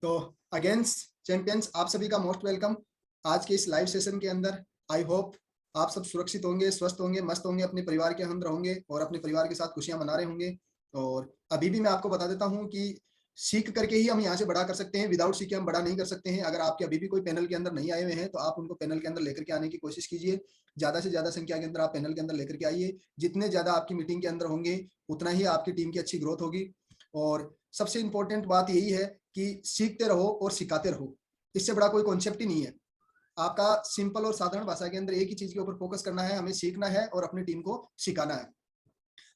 तो against champions आप सभी का मोस्ट वेलकम। आज के इस लाइव सेशन के अंदर आई होप आप सब सुरक्षित होंगे, स्वस्थ होंगे, मस्त होंगे, अपने परिवार के अंदर होंगे और अपने परिवार के साथ खुशियां मना रहे होंगे। और अभी भी मैं आपको बता देता हूं कि सीख करके ही हम यहाँ से बड़ा कर सकते हैं, विदाउट सीखे हम बड़ा नहीं कर सकते हैं। अगर आपके अभी भी कोई पैनल के अंदर नहीं आए हुए हैं तो आप उनको पैनल के अंदर लेकर के आने की कोशिश कीजिए। ज्यादा से ज्यादा संख्या के अंदर आप पैनल के अंदर लेकर के आइए। जितने ज्यादा आपकी मीटिंग के अंदर होंगे उतना ही आपकी टीम की अच्छी ग्रोथ होगी। और सबसे इंपॉर्टेंट बात यही है कि सीखते रहो और सिखाते रहो। इससे बड़ा कोई कॉन्सेप्ट ही नहीं है। आपका सिंपल और साधारण भाषा के अंदर एक ही चीज के ऊपर फोकस करना है, हमें सीखना है और अपनी टीम को सिखाना है।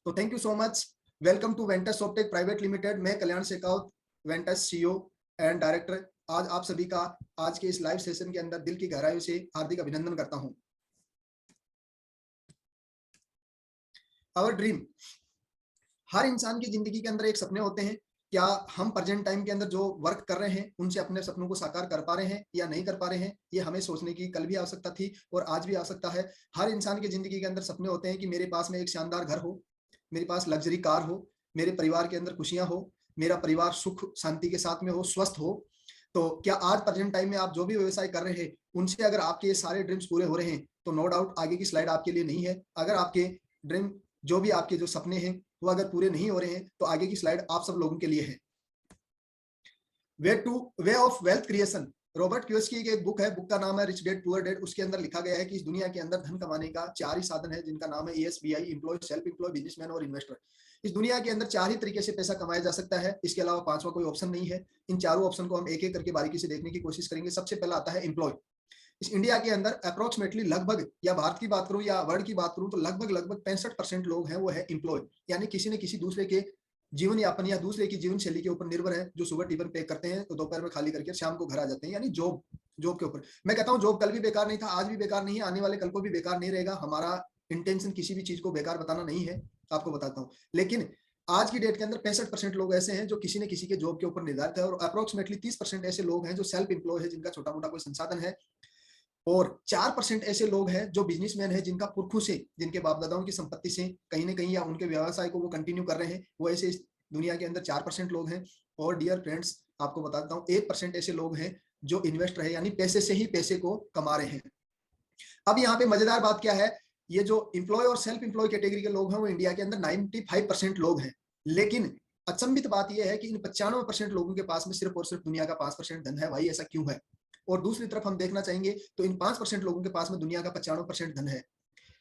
तो thank you so much. Welcome to Ventus Softech private limited. मैं Kalyan Shekhawat, Ventus CEO and director, आज आप सभी का आज के इस लाइव सेशन के अंदर दिल की गहराइयों से हार्दिक अभिनंदन करता हूं। आवर ड्रीम, हर इंसान की जिंदगी के अंदर एक सपने होते हैं। क्या हम प्रेजेंट टाइम के अंदर जो वर्क कर रहे हैं उनसे अपने सपनों को साकार कर पा रहे हैं या नहीं कर पा रहे हैं, ये हमें सोचने की कल भी आवश्यकता थी और आज भी आवश्यकता है। हर इंसान की जिंदगी के अंदर सपने होते हैं कि मेरे पास में एक शानदार घर हो, मेरे पास लग्जरी कार हो, मेरे परिवार के अंदर खुशियां हो, मेरा परिवार सुख शांति के साथ में हो, स्वस्थ हो। तो क्या आज प्रेजेंट टाइम में आप जो भी व्यवसाय कर रहे हैं उनसे अगर आपके ये सारे ड्रीम्स पूरे हो रहे हैं तो नो डाउट आगे की स्लाइड आपके लिए नहीं है। अगर आपके ड्रीम, जो भी आपके जो सपने हैं वो अगर पूरे नहीं हो रहे हैं तो आगे की स्लाइड आप सब लोगों के लिए है। Way of wealth creation, Robert Kiyosaki की एक बुक है, बुक का नाम है रिच डैड पुअर डैड। उसके अंदर लिखा गया है कि इस दुनिया के अंदर धन कमाने का 4 ही साधन है, जिनका नाम है ESBI, employ, self employ, businessman और इन्वेस्टर। इस दुनिया के अंदर 4 ही तरीके से पैसा कमाया जा सकता है, इसके अलावा पांचवा कोई ऑप्शन नहीं है। इन चारों ऑप्शन को हम एक एक करके बारीकी से देखने की कोशिश करेंगे। सबसे पहला आता है एम्प्लॉय। इस इंडिया के अंदर अप्रोक्सीमेटली लगभग, या भारत की बात करूं या वर्ल्ड की बात करूं, तो लगभग लगभग 65% लोग हैं वो है एम्प्लॉय, यानी किसी न किसी दूसरे के जीवन यापन या दूसरे की जीवन शैली के ऊपर निर्भर है, जो सुबह टिफिन पैक करते हैं तो दोपहर में खाली करके शाम को घर आ जाते हैं, यानी जॉब। जॉब के ऊपर मैं कहता हूँ जॉब कल भी बेकार नहीं था, आज भी बेकार नहीं है, आने वाले कल को भी बेकार नहीं रहेगा। हमारा इंटेंशन किसी भी चीज को बेकार बताना नहीं है, आपको बताता हूँ। लेकिन आज की डेट के अंदर 65% लोग ऐसे हैं जो किसी न किसी के जॉब के ऊपर निर्धारित है और अप्रोक्सीमेटली 30% ऐसे लोग हैं जो सेल्फ एम्प्लॉय है, जिनका छोटा मोटा कोई संसाधन है। और 4% ऐसे लोग हैं जो बिजनेसमैन है, जिनका पुरखों से, जिनके बाप दादाओं की संपत्ति से कहीं ना कहीं या उनके व्यवसाय को वो कंटिन्यू कर रहे हैं, वो ऐसे इस दुनिया के अंदर 4% लोग हैं। और डियर फ्रेंड्स, आपको बताता हूँ 1% ऐसे लोग हैं जो इन्वेस्टर है, यानी पैसे से ही पैसे को कमा रहे हैं। अब यहाँ पे मजेदार बात क्या है, ये जो एम्प्लॉय और सेल्फ एम्प्लॉय कैटेगरी के लोग हैं वो इंडिया के अंदर 95% लोग हैं। लेकिन अचंभित बात यह है कि इन 95% लोगों के पास में सिर्फ और सिर्फ दुनिया का 5% धन है। भाई ऐसा क्यों है? और दूसरी तरफ हम देखना चाहेंगे तो इन 5% लोगों के पास में दुनिया का 95% धन है।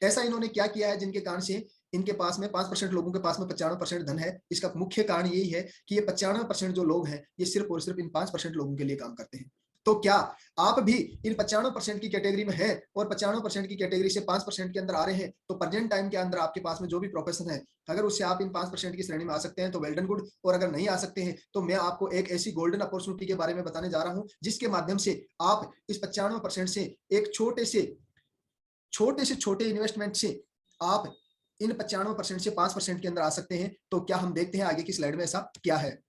ऐसा इन्होंने क्या किया है जिनके कारण से इनके पास में 5% लोगों के पास में 95% धन है? इसका मुख्य कारण यही है कि ये 95% जो लोग हैं ये सिर्फ और सिर्फ इन 5% लोगों के लिए काम करते हैं। तो क्या आप भी इन 95% की कैटेगरी में हैं और 95% की कैटेगरी से 5% के अंदर आ रहे हैं? तो प्रेजेंट टाइम के अंदर आपके पास में जो भी प्रोफेशन है, अगर उससे आप इन 5% की श्रेणी में आ सकते हैं तो वेल डन गुड। और अगर नहीं आ सकते हैं तो मैं आपको एक ऐसी गोल्डन अपॉर्चुनिटी के बारे में बताने जा रहा हूं जिसके माध्यम से आप इस 95% से एक छोटे से छोटे इन्वेस्टमेंट से आप इन 95% से 5% के अंदर आ सकते हैं। तो क्या हम देखते हैं आगे की स्लाइड में ऐसा क्या है।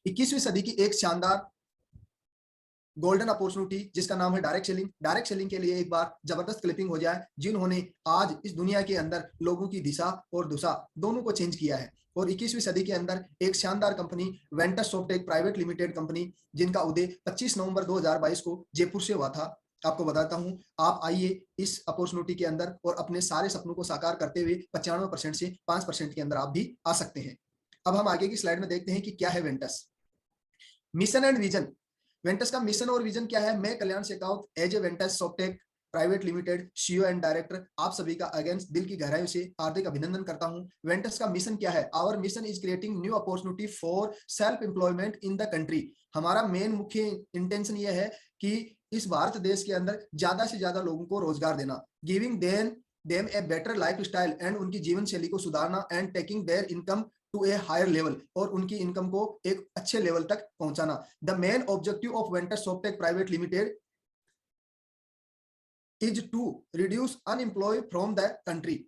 21वीं सदी की एक शानदार गोल्डन अपॉर्चुनिटी जिसका नाम है डायरेक्ट सेलिंग। डायरेक्ट सेलिंग के लिए एक बार जबरदस्त क्लिपिंग हो जाए, जिन्होंने आज इस दुनिया के अंदर लोगों की दिशा और दुशा दोनों को चेंज किया है। और 21वीं सदी के अंदर एक शानदार company Ventus Softech private limited company, जिनका उदय 25 नवंबर 2022 को जयपुर से हुआ था। आपको बताता हूं, आप आइए इस अपॉर्चुनिटी के अंदर और अपने सारे सपनों को साकार करते हुए 95% से 5% के अंदर आप भी आ सकते हैं। अब हम आगे की स्लाइड में देखते हैं कि क्या है Ventus mission and vision. Ventus का मिशन और विजन क्या है? मैं Kalyan Shekhawat as a Ventus Softech private limited CEO and director आप सभी का अगेंस्ट दिल की गहराइयों से हार्दिक अभिनंदन करता हूं। वेंटस का मिशन क्या है? Our mission is creating new opportunity for self employment in the country. हमारा मेन मुख्य इंटेंशन यह है कि इस भारत देश के अंदर ज्यादा से ज्यादा लोगों को रोजगार देना, giving them a better life style and उनकी जीवन शैली को सुधारना, and taking their income to a higher level और उनकी इनकम को एक अच्छे लेवल तक पहुंचाना। The main objective of Ventus Softech private limited is to reduce unemploy from the country.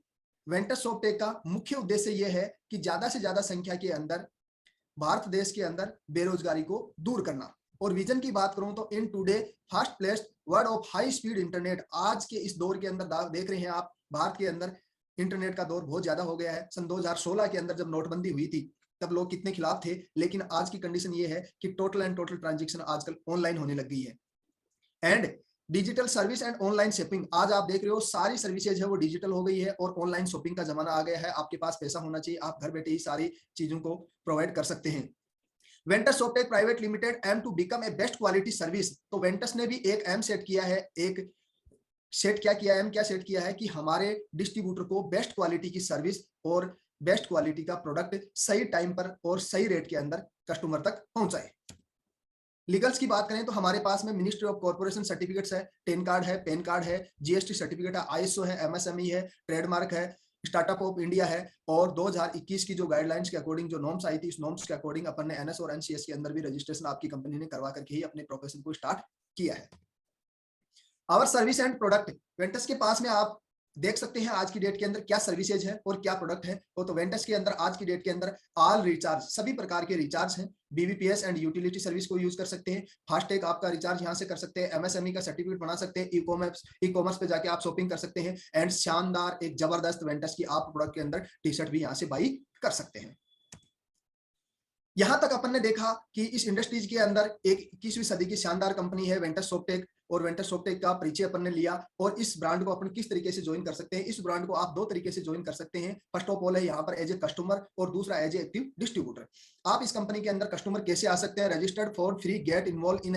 Ventus Softech का मुख्य उद्देश्य यह है कि ज्यादा से ज्यादा संख्या के अंदर भारत देश के अंदर बेरोजगारी को दूर करना। और विजन की बात करूं तो in today fast placed world of high speed internet, आज के इस दौर के अंदर देख रहे हैं आप, भारत के अंदर इंटरनेट का दौर बहुत ज्यादा हो गया है। सन 2016 के अंदर जब नोटबंदी हुई थी तब लोग कितने खिलाफ थे, लेकिन आज की कंडीशन ये है कि टोटल एंड टोटल ट्रांजेक्शन आजकल ऑनलाइन होने लग गई है। And digital service and online shopping, आज आप देख रहे हो सारी सर्विसेज है वो डिजिटल हो गई है और ऑनलाइन शॉपिंग का जमाना आ गया है। आपके पास पैसा होना चाहिए, आप घर बैठे ही सारी चीजों को प्रोवाइड कर सकते हैं। Ventus Softtech private limited aim to become a best quality service. तो वेंटस ने भी एक एम सेट किया है, एक सेट क्या किया है, एम क्या सेट किया है कि हमारे डिस्ट्रीब्यूटर को बेस्ट क्वालिटी की सर्विस और बेस्ट क्वालिटी का प्रोडक्ट सही टाइम पर और सही रेट के अंदर कस्टमर तक पहुंचाए। लीगल्स की बात करें तो हमारे पास में मिनिस्ट्री ऑफ कॉर्पोरेशन सर्टिफिकेट्स है, टेन कार्ड है, पैन कार्ड है, जीएसटी सर्टिफिकेट है, आईएसओ है, एमएसएमई है, ट्रेडमार्क है, स्टार्टअप ऑफ इंडिया है। और 2021 की जो गाइडलाइंस के अकॉर्डिंग जो नॉर्म्स आई थी, इस नॉर्म्स के अकॉर्डिंग अपन ने एनएस और एनसीएस के अंदर भी रजिस्ट्रेशन आपकी कंपनी ने करवा करके ही अपने प्रोफेशन को स्टार्ट किया है। Our service and product, Ventus के पास में आप देख सकते हैं आज की डेट के अंदर क्या सर्विसेज है और क्या प्रोडक्ट है। तो वेंटस के अंदर आज की डेट के अंदर ऑल रिचार्ज, सभी प्रकार के रिचार्ज हैं, बीबीपीएस एंड यूटिलिटी सर्विस को यूज कर सकते हैं, फास्टैग आपका रिचार्ज यहां से कर सकते हैं, एमएसएमई का सर्टिफिकेट बना सकते हैं, ई कॉमर्स पे जाके आप शॉपिंग कर सकते हैं। एंड शानदार एक जबरदस्त वेंटस की आप प्रोडक्ट के अंदर टी शर्ट भी यहां से बाई कर सकते हैं। यहां तक अपन ने देखा कि इस इंडस्ट्रीज के अंदर एक 21वीं सदी की शानदार कंपनी है वेंटस सॉफ्टटेक, और वेंटस सॉफ्टटेक का परिचय अपन ने लिया और इस ब्रांड को अपन किस तरीके से ज्वाइन कर सकते हैं। इस ब्रांड को आप दो तरीके से ज्वाइन कर सकते हैं। फर्स्ट ऑफ ऑल है यहाँ पर एज ए कस्टमर और दूसरा एज ए एक्टिव डिस्ट्रीब्यूटर। आप इस कंपनी के अंदर कस्टमर कैसे आ सकते हैं? Registered for free, get involve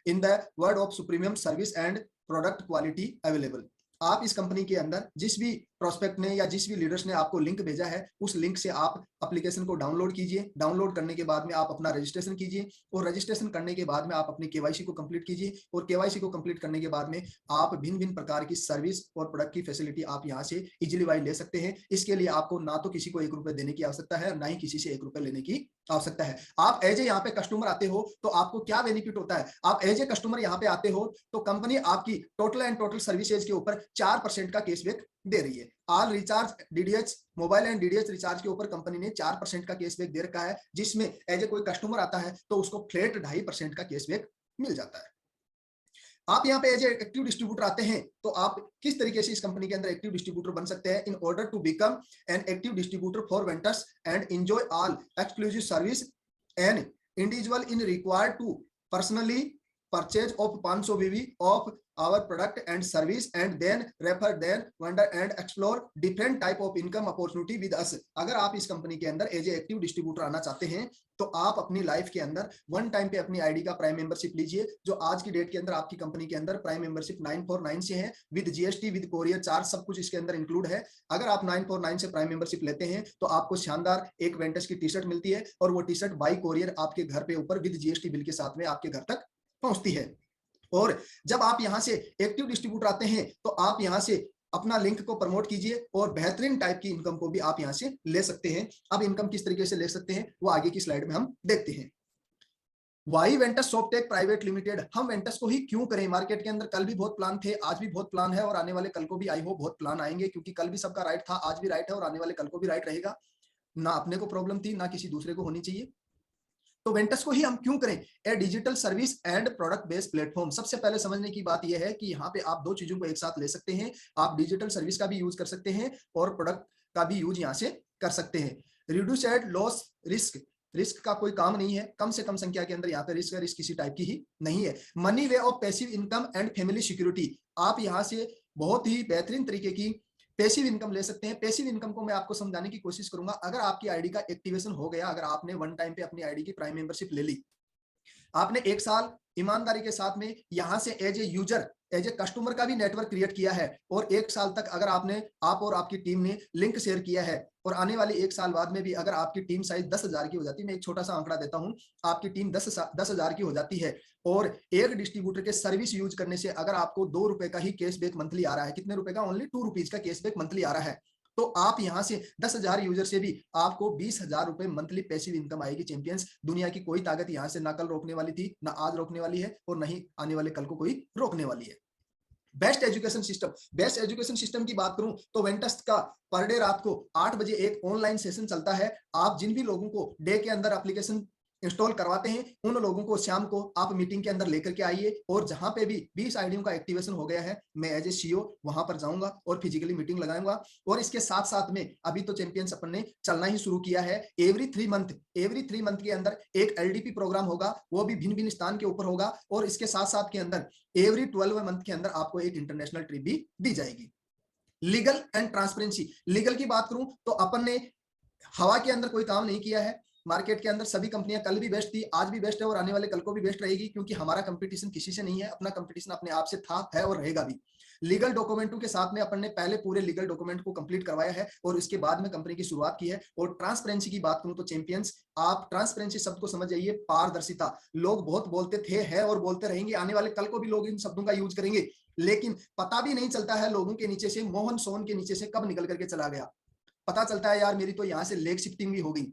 in the world of supremium service and product quality available. आप इस कंपनी के अंदर जिस भी प्रोस्पेक्ट ने या जिस भी लीडर्स ने आपको लिंक भेजा है, उस लिंक से आप एप्लीकेशन को डाउनलोड कीजिए। डाउनलोड करने के बाद में आप अपना रजिस्ट्रेशन कीजिए और रजिस्ट्रेशन करने के बाद में आप अपनी केवाईसी को कंप्लीट कीजिए और केवाईसी को कंप्लीट करने के बाद में आप भिन्न भिन्न प्रकार की सर्विस और प्रोडक्ट की फैसिलिटी आप यहां से इजिली वाइज ले सकते हैं। इसके लिए आपको ना तो किसी को ₹1 देने की आवश्यकता है, ना ही किसी से ₹1 लेने की आवश्यकता है। आप एज ए यहाँ पे कस्टमर आते हो तो आपको क्या बेनिफिट होता है? आप एज ए कस्टमर यहाँ पे आते हो तो कंपनी आपकी टोटल एंड टोटल सर्विसेज के ऊपर 4% का कैशबैक दे रही है। All recharge DDH, mobile and DDH recharge के ऊपर कंपनी ने 4% का कैशबैक दे रखा है, जिसमें एज ए कोई कस्टमर आता है तो उसको फ्लैट 2.5% का कैशबैक मिल जाता है। आप यहाँ पे एज ए एक्टिव डिस्ट्रीब्यूटर आते हैं तो आप किस तरीके से इस कंपनी के अंदर एक्टिव डिस्ट्रीब्यूटर बन सकते हैं? In order to become an active distributor for Ventus and enjoy all exclusive service and individual in required to personally purchase of 500 BV of our product and service and then refer then wonder and explore different type of income opportunity with us। अगर आप इस company के अंदर as a active distributor आना चाहते हैं तो आप अपनी लाइफ के अंदर वन टाइम पे अपनी आईडी का प्राइम मेंबरशिप लीजिए, जो आज की डेट के अंदर आपकी कंपनी के अंदर प्राइम मेंबरशिप 949 से है, with GST, with courier charge, सब कुछ इसके अंदर इंक्लूड है। अगर आप 949 से प्राइम मेंबरशिप लेते हैं तो आपको शानदार एक वेंटस की टी शर्ट मिलती है और वो टी शर्ट बाई कोरियर आपके घर पे ऊपर विद जीएसटी बिल के साथ में आपके घर तक पहुंचती है। और जब आप यहां से एक्टिव डिस्ट्रीब्यूटर आते हैं तो आप यहां से अपना लिंक को प्रमोट कीजिए और बेहतरीन टाइप की इनकम को भी आप यहां से ले सकते हैं। अब इनकम किस तरीके से ले सकते हैं वो आगे की स्लाइड में हम देखते हैं। Why Ventus Softtech private limited, हम वेंटस को ही क्यों करें? मार्केट के अंदर कल भी बहुत प्लान थे, आज भी बहुत प्लान है और आने वाले कल को भी आई हो बहुत प्लान आएंगे, क्योंकि कल भी सबका राइट था, आज भी राइट है और आने वाले कल को भी राइट रहेगा। ना अपने को प्रॉब्लम थी ना किसी दूसरे को होनी चाहिए। तो वेंटस को ही हम क्यों करें? A digital service and product based platform. सबसे पहले समझने की बात यह है कि यहाँ पे आप दो चीजों को एक साथ ले सकते हैं। आप डिजिटल सर्विस का भी यूज कर सकते हैं और प्रोडक्ट का भी यूज यहाँ से कर सकते हैं। Reduced loss risk, risk का कोई काम नहीं है, कम से कम संख्या के अंदर यहाँ पे रिस्क किसी टाइप की ही नहीं है। Money way of passive income and family security, आप यहाँ से बहुत ही बेहतरीन तरीके की पैसिव इनकम ले सकते हैं। पैसिव इनकम को मैं आपको समझाने की कोशिश करूंगा। अगर आपकी आईडी का एक्टिवेशन हो गया, अगर आपने वन टाइम पे अपनी आईडी की प्राइम मेंबरशिप ले ली, आपने एक साल ईमानदारी के साथ में यहां से as a user, as a customer का भी नेटवर्क क्रिएट किया है और एक साल तक अगर आप और आपकी टीम ने लिंक शेयर किया है और आने वाली एक साल बाद में भी अगर आपकी टीम साइज 10,000 की हो जाती है, मैं एक छोटा सा आंकड़ा देता हूं, आपकी टीम 10,000 की हो जाती है और एक डिस्ट्रीब्यूटर के सर्विस यूज करने से अगर आपको ₹2 का ही कैशबैक मंथली आ रहा है, कितने रुपए का? ओनली ₹2 का कैशबैक मंथली आ रहा है, तो आप यहां से 10,000 यूजर से भी आपको ₹20,000 मंथली पैसिव इनकम आएगी। चैंपियंस, दुनिया की कोई ताकत यहां से ना कल रोकने वाली थी, ना आज रोकने वाली है और ना ही आने वाले कल को कोई रोकने वाली है। Best education system, best education system की बात करूं तो वेंटस का पर डे रात को 8 बजे एक ऑनलाइन सेशन चलता है। आप जिन भी लोगों को डे के अंदर एप्लीकेशन इंस्टॉल करवाते हैं, उन लोगों को शाम को आप मीटिंग के अंदर लेकर के आइए और जहां पे भी 20 आईडियों का एक्टिवेशन हो गया है, मैं एज ए सीईओ वहां पर जाऊंगा और फिजिकली मीटिंग लगाऊंगा। और इसके साथ साथ में अभी तो चैंपियंस अपन ने चलना ही शुरू किया है। एवरी 3 मंथ के अंदर एक एलडीपी प्रोग्राम होगा, वो भी भिन्न भिन्न स्थान के ऊपर होगा। और इसके साथ साथ के अंदर एवरी 12 मंथ के अंदर आपको एक इंटरनेशनल ट्रिप भी दी जाएगी। लीगल एंड ट्रांसपेरेंसी, लीगल की बात करूं तो अपन ने हवा के अंदर कोई काम नहीं किया है। मार्केट के अंदर सभी कंपनियां कल भी बेस्ट थी, आज भी बेस्ट है और आने वाले कल को भी बेस्ट रहेगी, क्योंकि हमारा कंपटीशन किसी से नहीं है, अपना कंपटीशन अपने आप से था, है और रहेगा भी। लीगल डॉक्यूमेंटों के साथ में अपन ने पहले पूरे लीगल डॉक्यूमेंट को कंप्लीट करवाया है और उसके बाद में कंपनी की शुरुआत की है। और ट्रांसपेरेंसी की बात करूं तो चैंपियंस, आप ट्रांसपेरेंसी शब्द को समझ जाइए, पारदर्शिता। लोग बहुत बोलते थे, है और बोलते रहेंगे, आने वाले कल को भी लोग इन शब्दों का यूज करेंगे, लेकिन पता भी नहीं चलता है लोगों के नीचे से, मोहन सोन के नीचे से कब निकल करके चला गया। पता चलता है यार मेरी तो यहां से लेग शिफ्टिंग भी हो गई,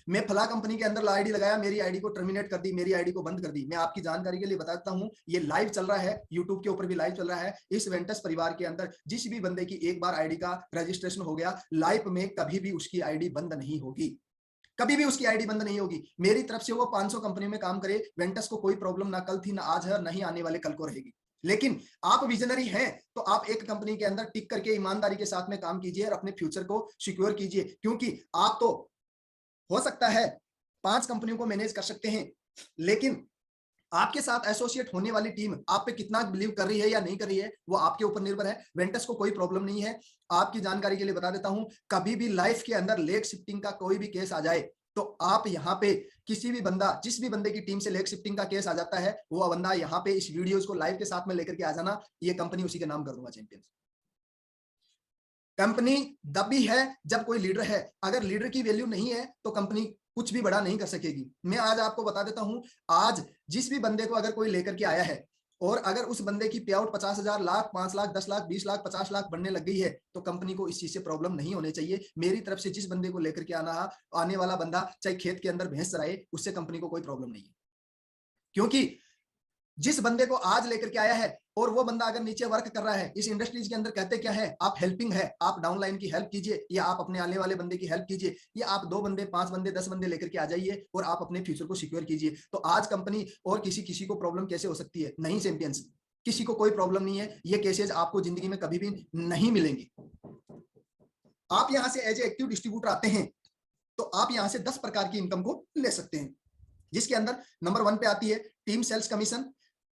मैं फला कंपनी के अंदर आईडी लगाया, मेरी आईडी को टर्मिनेट कर दी, मेरी आईडी को बंद कर दी। मैं आपकी जानकारी के लिए बताता हूं, ये लाइव चल रहा है, यूट्यूब के ऊपर भी लाइव चल रहा है। इस वेंटस परिवार के अंदर जिस भी बंदे की एक बार आईडी का रजिस्ट्रेशन हो गया, लाइव में कभी भी उसकी आईडी बंद नहीं होगी, कभी भी उसकी आईडी बंद नहीं होगी। मेरी तरफ से वो 500 कंपनी में काम करे, वेंटस को कोई प्रॉब्लम ना कल थी, ना आज है, नहीं आने वाले कल को रहेगी। लेकिन आप विजनरी हैं तो आप एक कंपनी के अंदर टिक करके ईमानदारी के साथ में काम कीजिए और अपने फ्यूचर को सिक्योर कीजिए, क्योंकि आप तो हो सकता है 5 कंपनियों को मैनेज कर सकते हैं, लेकिन आपके साथ एसोसिएट होने वाली टीम आप पे कितना बिलीव कर रही है या नहीं कर रही है, वो आपके ऊपर निर्भर है। वेंटस को कोई प्रॉब्लम नहीं है। आपकी जानकारी के लिए बता देता हूं, कभी भी लाइफ के अंदर लेग शिफ्टिंग का कोई भी केस आ जाए तो आप यहाँ पे किसी भी बंदा, जिस भी बंदे की टीम से लेग शिफ्टिंग का केस आ जाता है, वो बंदा यहाँ पे इस वीडियोस को लाइव के साथ में लेकर के आ जाना, ये कंपनी उसी के नाम कर दूंगा चैंपियंस। कंपनी दबी है जब कोई लीडर है, अगर लीडर की वैल्यू नहीं है तो कंपनी कुछ भी बड़ा नहीं कर सकेगी। मैं आज आपको बता देता हूं, आज जिस भी बंदे को अगर कोई लेकर के आया है और अगर उस बंदे की पे आउट 50,000, लाख, 5 लाख, 10 लाख, 20 लाख, 50 लाख बनने लग गई है, तो कंपनी को इस चीज से प्रॉब्लम नहीं होनी चाहिए। मेरी तरफ से जिस बंदे को लेकर के आने वाला बंदा चाहे खेत के अंदर भैंस चराए, उससे कंपनी को कोई प्रॉब्लम नहीं है, क्योंकि जिस बंदे को आज लेकर के आया है और वो बंदा अगर नीचे वर्क कर रहा है, इस इंडस्ट्रीज के अंदर कहते क्या है, आप हेल्पिंग है, आप डाउनलाइन की हेल्प कीजिए या आप अपने आने वाले बंदे की हेल्प कीजिए, या आप 2 बंदे, 5 बंदे, 10 बंदे लेकर के आ जाइए और आप अपने फ्यूचर को सिक्योर कीजिए। तो आज कंपनी और किसी को प्रॉब्लम कैसे हो सकती है? नहीं चैंपियंस, किसी को कोई प्रॉब्लम नहीं है। ये केसेज आपको जिंदगी में कभी भी नहीं मिलेंगे। आप यहां से एज ए एक्टिव डिस्ट्रीब्यूटर आते हैं तो आप यहां से 10 प्रकार की इनकम को ले सकते हैं, जिसके अंदर नंबर 1 पे आती है टीम सेल्स कमीशन,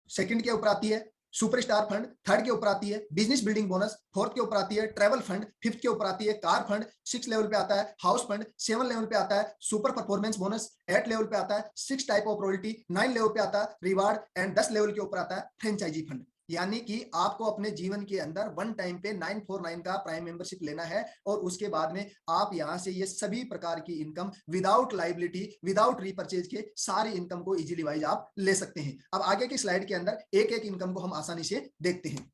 सेकंड के ऊपर आती है सुपरस्टार फंड, थर्ड के ऊपर आती है बिजनेस बिल्डिंग बोनस, फोर्थ के ऊपर आती है ट्रैवल फंड, फिफ्थ के ऊपर आती है कार फंड, 6 लेवल पे आता है हाउस फंड, 7 लेवल पे आता है सुपर परफॉर्मेंस बोनस, 8 लेवल पे आता है 6 टाइप ऑफ रॉयल्टी, 9 लेवल पे आता है रिवार्ड एंड 10 लेवल के ऊपर आता है फ्रेंचाइजी फंड। यानी कि आपको अपने जीवन के अंदर वन टाइम पे 949 का प्राइम मेंबरशिप लेना है और उसके बाद में आप यहां से ये सभी प्रकार की income without liability, without repurchase के सारी इनकम को इजीली वाइज आप ले सकते हैं। अब आगे की स्लाइड के अंदर एक एक इनकम को हम आसानी से देखते हैं।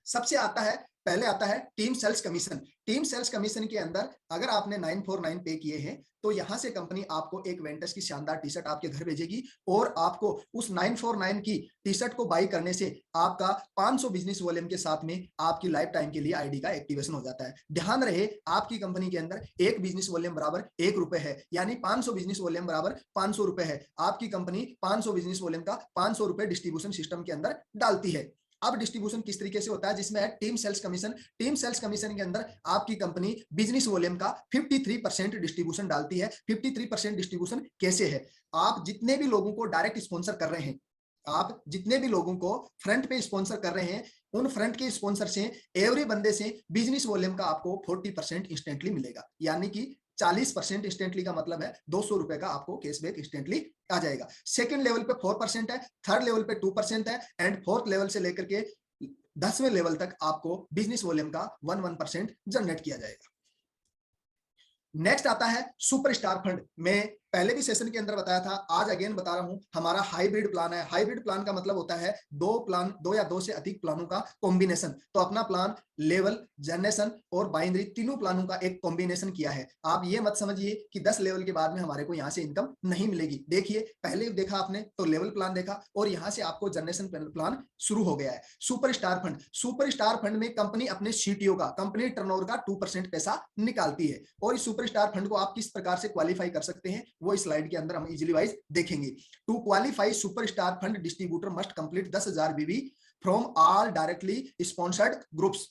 सबसे आता है, पहले आता है team sales commission. Team sales commission के अंदर अगर आपने 949 पे किए हैं तो यहां से कंपनी आपको एक वेंटस की शानदार टी शर्ट आपके घर भेजेगी और आपको उस 949 की टी शर्ट को बाई करने से आपका 500 बिजनेस वॉल्यूम के साथ में आपकी लाइफ टाइम के लिए आईडी का एक्टिवेशन हो जाता है। ध्यान रहे, आपकी कंपनी के अंदर एक बिजनेस वॉल्यूम बराबर 1 रुपए है, यानी 500 बिजनेस वॉल्यूम बराबर 500 रुपए है। आपकी कंपनी 500 बिजनेस वॉल्यूम का 500 रुपए डिस्ट्रीब्यूशन सिस्टम के अंदर डालती है। अब डिस्ट्रीब्यूशन किस तरीके से होता है, जिसमें है team sales commission. Team sales commission के अंदर आपकी कंपनी बिजनेस वॉल्यूम का 53% डिस्ट्रीब्यूशन डालती है। 53% डिस्ट्रीब्यूशन कैसे है? आप जितने भी लोगों को डायरेक्ट स्पॉन्सर कर रहे हैं, आप जितने भी लोगों को फ्रंट पे स्पॉन्सर कर रहे हैं, उन फ्रंट के स्पॉन्सर से एवरी बंदे से बिजनेस वॉल्यूम का आपको 40% इंस्टेंटली मिलेगा, यानी कि 40% इंस्टेंटली का मतलब है 200 रुपए का आपको कैशबैक इंस्टेंटली आ जाएगा। सेकंड लेवल पे 4% है, थर्ड लेवल पे 2% है एंड फोर्थ लेवल से लेकर के 10वें लेवल तक आपको बिजनेस वॉल्यूम का 1% जनरेट किया जाएगा। नेक्स्ट आता है सुपरस्टार फंड। मैं पहले भी सेशन के अंदर बताया था, आज अगेन बता रहा हूं, हमारा हाइब्रिड प्लान है। हाइब्रिड प्लान का मतलब होता है 2 या 2 से अधिक प्लानों का कॉम्बिनेशन। तो अपना प्लान लेवल, जनरेशन और बाइनरी तीनों प्लानों का एक कॉम्बिनेशन किया है। आप ये मत समझिए कि 10 लेवल के बाद में हमारे को यहाँ से इनकम नहीं मिलेगी। देखिए, पहले देखा आपने तो लेवल प्लान देखा और यहाँ से आपको जनरेशन प्लान शुरू हो गया है। सुपरस्टार फंड, सुपरस्टार फंड में कंपनी अपने सीटीओ का, कंपनी टर्नओवर का 2% पैसा निकालती है और इस सुपरस्टार फंड को आप किस प्रकार से क्वालिफाई कर सकते हैं वो इस स्लाइड के अंदर हम इजीली वाइज देखेंगे। To qualify superstar fund distributor must complete 10,000 BV from all directly sponsored groups.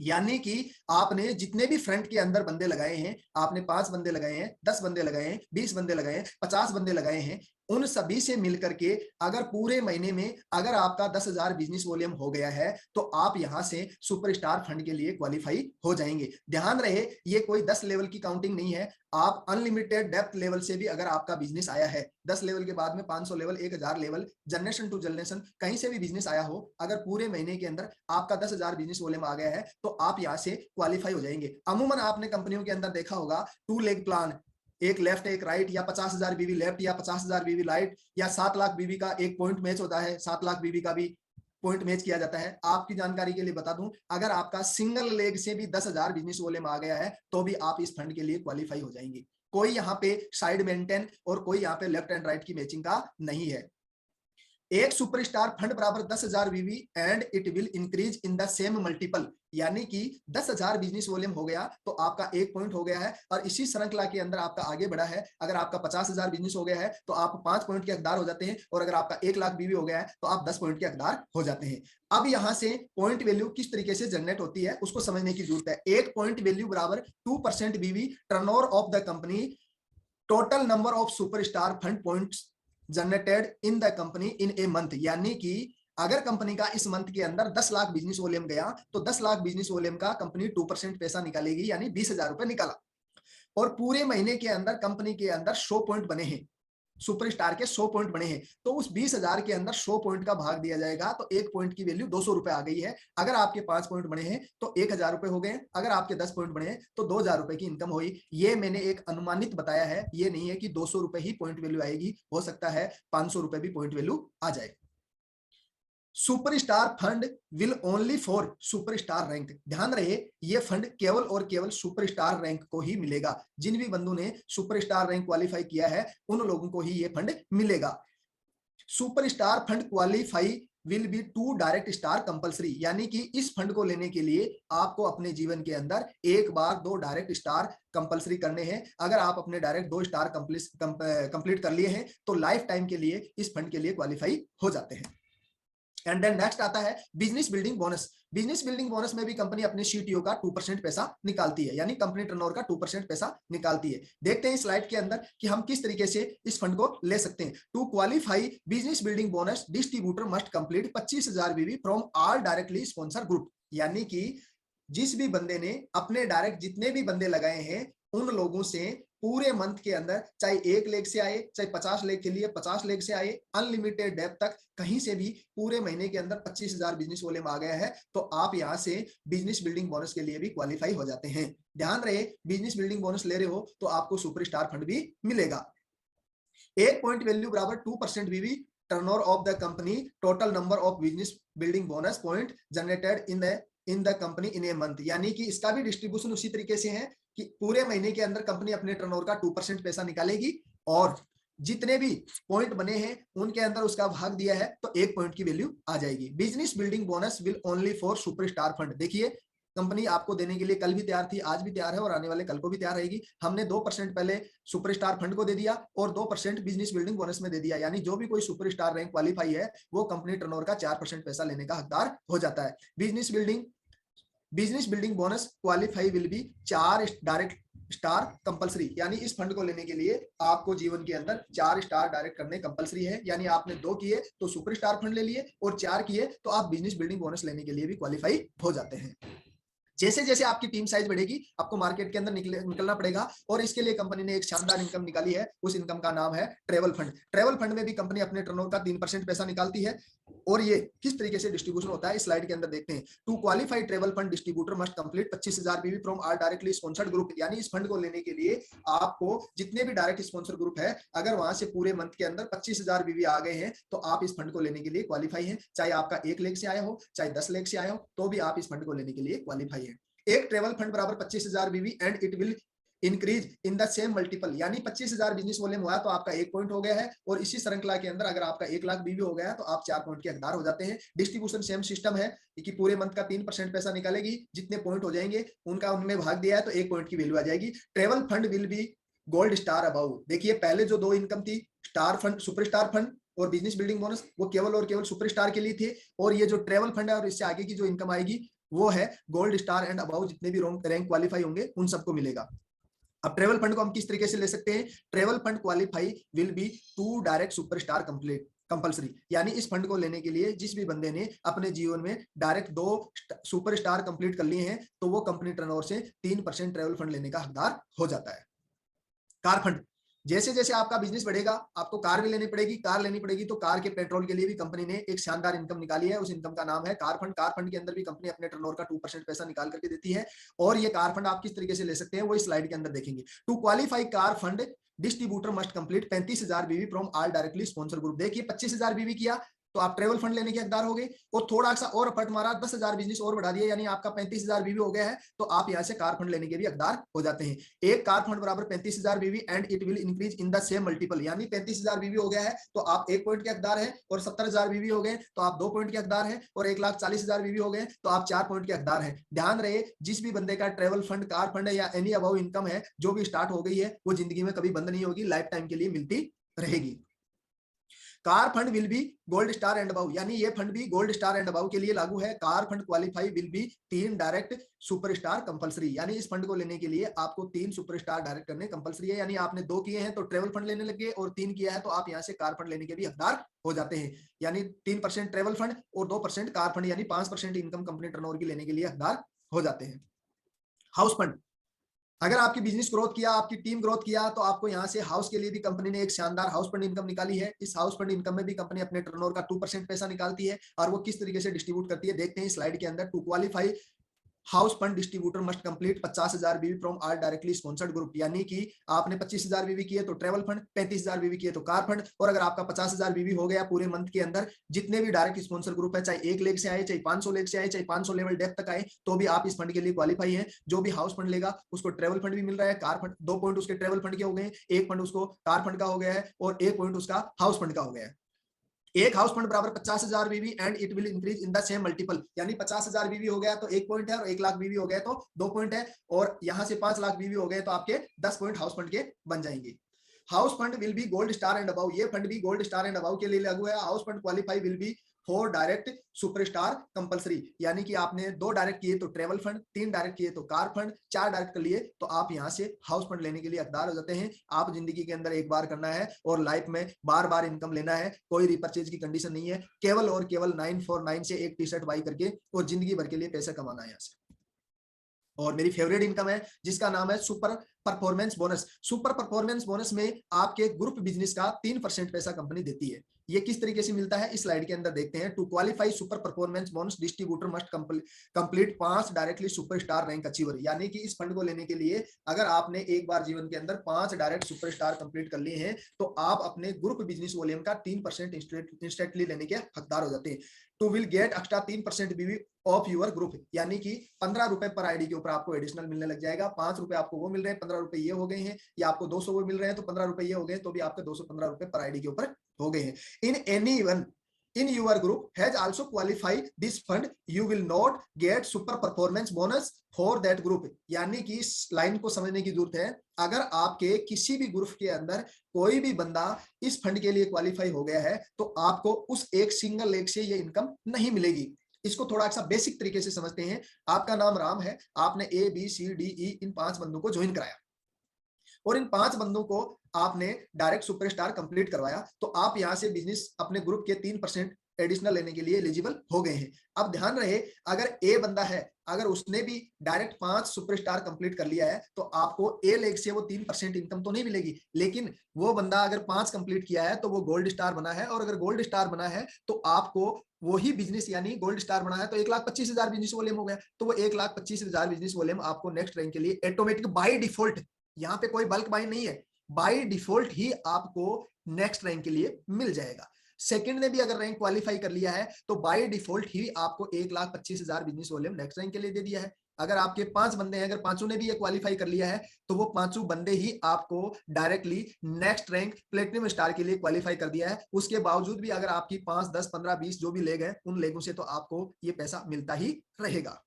यानी कि आपने जितने भी फ्रंट के अंदर बंदे लगाए हैं, आपने 5 बंदे लगाए हैं, 10 बंदे लगाए हैं, 20 बंदे लगाए हैं, 50 बंदे लगाए हैं, उन सभी से मिलकर के अगर पूरे महीने में अगर आपका 10,000 बिजनेस वॉल्यूम हो गया है तो आप यहां से सुपरस्टार फंड के लिए क्वालिफाई हो जाएंगे। ध्यान रहे ये कोई 10 लेवल की काउंटिंग नहीं है, आप अनलिमिटेड डेप्थ लेवल से भी अगर आपका बिजनेस आया है, 10 लेवल के बाद में 500 level, 1000 level, generation to generation कहीं से भी बिजनेस आया हो, अगर पूरे महीने के अंदर आपका 10,000 बिजनेस वॉल्यूम आ गया है तो आप यहां से क्वालिफाई हो जाएंगे। अमूमन आपने कंपनियों के अंदर देखा होगा 2 लेग प्लान, एक लेफ्ट एक राइट, या 50,000 बीवी लेफ्ट या 50,000 बीवी राइट, या 7 लाख बीवी का एक पॉइंट मैच होता है, 7 लाख बीवी का भी पॉइंट मैच किया जाता है। आपकी जानकारी के लिए बता दूं, अगर आपका सिंगल लेग से भी 10,000 बिजनेस वॉल्यूम आ गया है तो भी आप इस फंड के लिए क्वालिफाई हो जाएंगे। कोई यहाँ पे साइड मेंटेन और कोई यहाँ पे लेफ्ट एंड राइट की मैचिंग का नहीं है। एक सुपरस्टार फंड बराबर 10,000 VV and it will increase in the same multiple, यानी कि 10,000 बिजनेस वॉल्यूम हो गया तो आपका एक पॉइंट हो गया है, और इसी श्रृंखला के अंदर आपका आगे बढ़ा है, अगर आपका 50,000 बिजनेस हो गया है तो आप 5 पॉइंट के हकदार हो जाते हैं, और अगर आपका 1 लाख बीवी हो गया है तो आप 10 पॉइंट के हकदार हो जाते हैं। अब यहां से पॉइंट वैल्यू किस तरीके से जनरेट होती है उसको समझने की जरूरत है। एक पॉइंट वैल्यू बराबर 2% बीवी turnover of the company total number of superstar fund points generated in the company in a month, यानी कि अगर कंपनी का इस मंथ के अंदर 10 लाख बिजनेस वॉल्यूम गया तो 10 लाख बिजनेस वॉल्यूम का कंपनी 2% पैसा निकालेगी, यानी 20,000 रुपए निकाला, और पूरे महीने के अंदर कंपनी के अंदर 100 पॉइंट बने हैं, सुपरस्टार के 100 पॉइंट बने हैं, तो उस 20,000 के अंदर 100 पॉइंट का भाग दिया जाएगा तो एक पॉइंट की वैल्यू 200 रुपए आ गई है। अगर आपके 5 पॉइंट बने हैं तो 1,000 रुपए हो गए, अगर आपके 10 पॉइंट बने हैं तो 2,000 रुपए की इनकम हुई। ये मैंने एक अनुमानित बताया है, ये नहीं है कि 200 रुपए ही पॉइंट वैल्यू आएगी, हो सकता है 500 रुपए भी पॉइंट वैल्यू आ जाए। Superstar fund will only for superstar rank, ध्यान रहे ये फंड केवल और केवल सुपरस्टार रैंक को ही मिलेगा। जिन भी बंधु ने सुपरस्टार रैंक क्वालिफाई किया है उन लोगों को ही ये फंड मिलेगा। Superstar fund qualify will B 2 direct star compulsory, यानी कि इस फंड को लेने के लिए आपको अपने जीवन के अंदर एक बार 2 डायरेक्ट स्टार कंपलसरी करने हैं। अगर आप अपने डायरेक्ट 2 स्टार कंप्लीट कर लिए हैं तो लाइफ टाइम के लिए इस फंड के लिए क्वालिफाई हो जाते हैं। एंड देन नेक्स्ट आता है business building bonus. Business building bonus में भी कंपनी अपने सीटीओ का 2% पैसा निकालती है, यानी कंपनी टर्नओवर का 2% पैसा निकालती है। देखते हैं स्लाइड के अंदर कि हम किस तरीके से इस फंड को ले सकते हैं। To qualify business building bonus distributor must complete 25,000 BV from all directly sponsor group, यानी कि जिस भी बंदे ने अपने डायरेक्ट जितने भी बंदे लगाए हैं उन लोगों से पूरे मंथ के अंदर, चाहे 1 लेग से आए, चाहे 50 लेग के लिए 50 लेग से आए, अनलिमिटेड डेप्थ तक कहीं से भी पूरे महीने के अंदर 25,000 बिजनेस वॉल्यूम आ गया है तो आप यहां से बिजनेस बिल्डिंग बोनस के लिए भी क्वालिफाई हो जाते हैं। ध्यान रहे बिजनेस बिल्डिंग बोनस ले रहे हो तो आपको सुपरस्टार फंड भी मिलेगा। एक पॉइंट वैल्यू बराबर 2% बीवी turnover of the company total number of business building bonus point generated in the company in a month, यानी कि इसका भी डिस्ट्रीब्यूशन उसी तरीके से है कि पूरे महीने के अंदर कंपनी अपने टर्नओवर का 2% पैसा निकालेगी, और जितने भी पॉइंट बने हैं उनके अंदर उसका भाग दिया है तो 1 पॉइंट की वैल्यू आ जाएगी। Business building bonus will only for superstar fund, देखिए कंपनी आपको देने के लिए कल भी तैयार थी, आज भी तैयार है और आने वाले कल को भी तैयार रहेगी। हमने 2% पहले सुपरस्टार फंड को दे दिया और 2% बिजनेस बिल्डिंग बोनस में दे दिया, यानी जो भी कोई सुपरस्टार रैंक क्वालिफाई है वो कंपनी टर्नओवर का 4% पैसा लेने का हकदार हो जाता है। Business building bonus qualify will be 4 direct star compulsory, यानी इस फंड को लेने के लिए आपको जीवन के अंदर 4 स्टार डायरेक्ट करने कंपलसरी है, यानी आपने 2 किए तो सुपरस्टार फंड ले लिए और 4 किए तो आप बिजनेस बिल्डिंग बोनस लेने के लिए भी क्वालिफाई हो जाते हैं। जैसे जैसे आपकी टीम साइज बढ़ेगी आपको मार्केट के अंदर निकलना पड़ेगा, और इसके लिए कंपनी ने एक शानदार इनकम निकाली है, उस इनकम का नाम है ट्रेवल फंड। ट्रेवल फंड में भी कंपनी अपने टर्नओवर का 3% पैसा निकालती है, और ये किस तरीके से डिस्ट्रीब्यूशन होता है इस स्लाइड के अंदर देखते हैं। To qualify travel fund distributor must complete 25,000 BV from are directly sponsored group, यानी इस फंड को लेने के लिए आपको जितने भी डायरेक्ट स्पॉन्सर ग्रुप है अगर वहां से पूरे मंथ के अंदर 25,000 बीवी आ गए हैं तो आप इस फंड को लेने के लिए क्वालिफाई है। चाहे आपका 1 लेग से आया हो चाहे 10 लेग से आया हो तो भी आप इस फंड को लेने के लिए क्वालिफाई है। एक ट्रेवल फंड बराबर 25,000 बीवी and it will increase in the same multiple, यानी 25,000 बिजनेस वॉल्यूम हुआ तो आपका 1 पॉइंट हो गया है, और इसी श्रृंखला के अंदर अगर आपका 1 लाख बीवी हो गया तो आप 4 पॉइंट के हकदार हो जाते हैं। डिस्ट्रीब्यूशन सेम सिस्टम है कि पूरे मंथ का 3% पैसा निकालेगी, जितने पॉइंट हो जाएंगे उनका उनमें भाग दिया है तो 1 पॉइंट की वैल्यू आ जाएगी। Travel fund will be gold star above. देखिए पहले जो दो इनकम थी, स्टार फंड, सुपरस्टार फंड और बिजनेस बिल्डिंग बोनस, वो केवल और केवल सुपरस्टार के लिए थे। और ये जो ट्रेवल फंड है और इससे आगे की जो इनकम आएगी वो है गोल्ड स्टार एंड अबाउ, जितने भी रैंक क्वालिफाई होंगे उन सबको मिलेगा। अब ट्रेवल फंड को हम किस तरीके से ले सकते हैं? Travel fund qualify will be two direct superstar complete compulsory, यानी इस फंड को लेने के लिए जिस भी बंदे ने अपने जीवन में डायरेक्ट 2 सुपरस्टार कंप्लीट कर लिए हैं तो वो कंपनी टर्नओवर से 3% ट्रेवल फंड लेने का हकदार हो जाता है। कार फंड, जैसे जैसे आपका बिजनेस बढ़ेगा आपको कार भी लेनी पड़ेगी। कार लेनी पड़ेगी तो कार के पेट्रोल के लिए भी कंपनी ने एक शानदार इनकम निकाली है, उस इनकम का नाम है कार फंड। कार फंड के अंदर भी कंपनी अपने टर्नओवर का 2% पैसा निकाल करके देती है। और ये कार फंड आप किस तरीके से ले सकते हैं वो इस स्लाइड के अंदर देखेंगे। To qualify car fund distributor must complete 35,000 BV from all directly sponsor group. देखिए 25,000 बीवी किया तो आप ट्रेवल फंड लेने के हकदार हो गए, और थोड़ा सा और अफर्ट मारा, 10,000 बिजनेस और बढ़ा दिया, यानी आपका 35,000 बीवी हो गया है, तो आप यहाँ से कार फंड लेने के भी हकदार हो जाते हैं। एक कार फंड बराबर 35,000 बीवी and it will increase in the same multiple, यानी 35,000 बीवी हो गया है तो आप 1 पॉइंट के हकदार है, और 70,000 बीवी हो गए तो आप 2 पॉइंट के हकदार है, और 1,40,000 बीवी हो गए तो आप 4 पॉइंट के हकदार है। ध्यान रहे जिस भी बंदे का ट्रेवल फंड, कार फंड या एनी अबाउ इनकम है जो भी स्टार्ट हो गई है वो जिंदगी में कभी बंद नहीं होगी, लाइफ टाइम के लिए मिलती रहेगी। Car fund will be gold star and above, यानी ये फंड भी गोल्ड स्टार एंड अबाउ के लिए लागू है। Car fund qualify will B 3 direct superstar compulsory, यानी इस फंड को लेने के लिए आपको 3 सुपरस्टार डायरेक्ट करने कंपलसरी है। यानी आपने 2 किए हैं तो ट्रेवल फंड लेने लगे, और 3 किया है तो आप यहाँ से कार फंड लेने के भी हकदार हो जाते हैं। यानी 3% ट्रेवल फंड और 2% कार फंड, यानी 5% इनकम कंपनी टर्नओवर की लेने के लिए हकदार हो जाते हैं। हाउस फंड, अगर आपकी बिजनेस ग्रोथ किया, आपकी टीम ग्रोथ किया, तो आपको यहाँ से हाउस के लिए भी कंपनी ने एक शानदार हाउस फंड इनकम निकाली है। इस हाउस फंड इनकम में भी कंपनी अपने टर्नओवर का 2% पैसा निकालती है, और वो किस तरीके से डिस्ट्रीब्यूट करती है देखते हैं स्लाइड के अंदर। To qualify house fund distributor must complete 50,000 BV from all directly sponsored group, यानी कि आपने 25,000 बीवी किए तो ट्रेवल फंड, 35,000 बीवी किए तो कार फंड, और अगर आपका 50,000 बीवी हो गया पूरे मंथ के अंदर, जितने भी डायरेक्ट स्पॉन्सर ग्रुप है, चाहे 1 लेग से आए, चाहे 500 लेग से आए, चाहे 500 लेवल डेप्थ तक आए, तो भी आप इस फंड के लिए क्वालिफाई है। जो भी हाउस फंड लेगा उसको ट्रेवल फंड भी मिल रहा है, कार फंड 2 पॉइंट उसके ट्रेवल फंड के हो गए, 1 पॉइंट उसको कार फंड का हो गया है, और 1 पॉइंट उसका हाउस फंड का हो गया है। एक हाउस फंड बराबर 50,000 बीवी and it will increase in the same multiple, यानी 50,000 बीवी हो गया तो 1 पॉइंट है, और 1 लाख बीवी हो गया तो 2 पॉइंट है, और यहां से 5 लाख बीवी हो गए तो आपके 10 पॉइंट हाउस फंड के बन जाएंगे। House fund will be gold star and above, ये फंड भी गोल्ड स्टार एंड अबाउ के लिए लागू है। House fund qualify will be 4 direct superstar compulsory, यानी कि आपने 2 डायरेक्ट किए तो ट्रेवल फंड, 3 डायरेक्ट किए तो कार फंड, 4 डायरेक्ट कर लिए तो आप यहां से हाउस फंड लेने के लिए हकदार हो जाते हैं। आप जिंदगी के अंदर एक बार करना है और लाइफ में बार बार इनकम लेना है, कोई रिपर्चेज की कंडीशन नहीं है, केवल और केवल 949 से एक टी शर्ट बाई करके और जिंदगी भर के लिए पैसा कमाना है यहाँ से। और मेरी फेवरेट इनकम है जिसका नाम है super performance bonus. Super performance bonus में आपके ग्रुप बिजनेस का 3% पैसा कंपनी देती है। ये किस तरीके से मिलता है इस स्लाइड के अंदर देखते हैं। To qualify super performance bonus distributor must complete 5 directly superstar rank achiever, यानी कि इस फंड को लेने के लिए अगर आपने एक बार जीवन के अंदर 5 डायरेक्ट सुपरस्टार कंप्लीट कर लिए हैं तो आप अपने ग्रुप बिजनेस वॉल्यूम का 3% इंस्टेंटली लेने के हकदार हो जाते हैं। टू विल गेट एक्स्ट्रा 3% बीवी ऑफ यूर ग्रुप, यानी कि 15 रुपए पर आईडी के ऊपर आपको एडिशनल मिलने लग जाएगा। 5 रुपए आपको वो मिल रहे हैं, 15 रुपए ये हो गए हैं, या आपको 200 वो मिल रहे हैं तो 15 रुपए ये हो गए, तो भी आपके 215 रुपए पर आईडी के ऊपर हो गए हैं। In any one in your group has also qualified this fund, you will not get super performance bonus for that group, यानी कि इस लाइन को समझने की जरूरत है। अगर आपके किसी भी ग्रुप के अंदर कोई भी बंदा इस फंड के लिए क्वालिफाई हो गया है तो आपको उस एक सिंगल लेग से ये इनकम नहीं मिलेगी। इसको थोड़ा सा बेसिक तरीके से समझते हैं। आपका नाम राम है, आपने ABCDE इन 5 बंदों को ज्वाइन कराया और इन 5 बंदों को आपने डायरेक्ट सुपरस्टार कंप्लीट करवाया, तो आप यहां से बिजनेस अपने ग्रुप के 3% एडिशनल लेने के लिए एलिजिबल हो गए हैं। अब ध्यान रहे अगर ए बंदा है, अगर उसने भी डायरेक्ट 5 सुपरस्टार कंप्लीट कर लिया है तो आपको ए लेग से वो 3% इनकम तो नहीं मिलेगी, लेकिन वो बंदा अगर 5 कंप्लीट किया है तो वो गोल्ड स्टार बना है, और अगर गोल्ड स्टार बना है तो आपको वही बिजनेस, यानी गोल्ड स्टार बना है तो 1,25,000 बिजनेस वॉल्यूम हो गया, तो वो 1,25,000 बिजनेस वॉल्यूम आपको नेक्स्ट रैंक के लिए ऑटोमेटिक बाय डिफॉल्ट, यहाँ पे कोई बल्क बाय नहीं है, बाय डिफॉल्ट ही आपको नेक्स्ट रैंक के लिए मिल जाएगा। सेकंड ने भी अगर रैंक क्वालिफाई कर लिया है तो बाय डिफॉल्ट ही आपको 1,25,000 बिजनेस वॉल्यूम नेक्स्ट रैंक के लिए दे दिया है। अगर आपके 5 बंदे हैं, अगर पांचों ने भी ये क्वालिफाई कर लिया है तो वो पांचों बंदे ही आपको directly next rank platinum star के लिए क्वालिफाई कर दिया है। उसके बावजूद भी अगर आपकी 5, 10, 15, 20 जो भी लेग है उन लेगों से तो आपको ये पैसा मिलता ही रहेगा।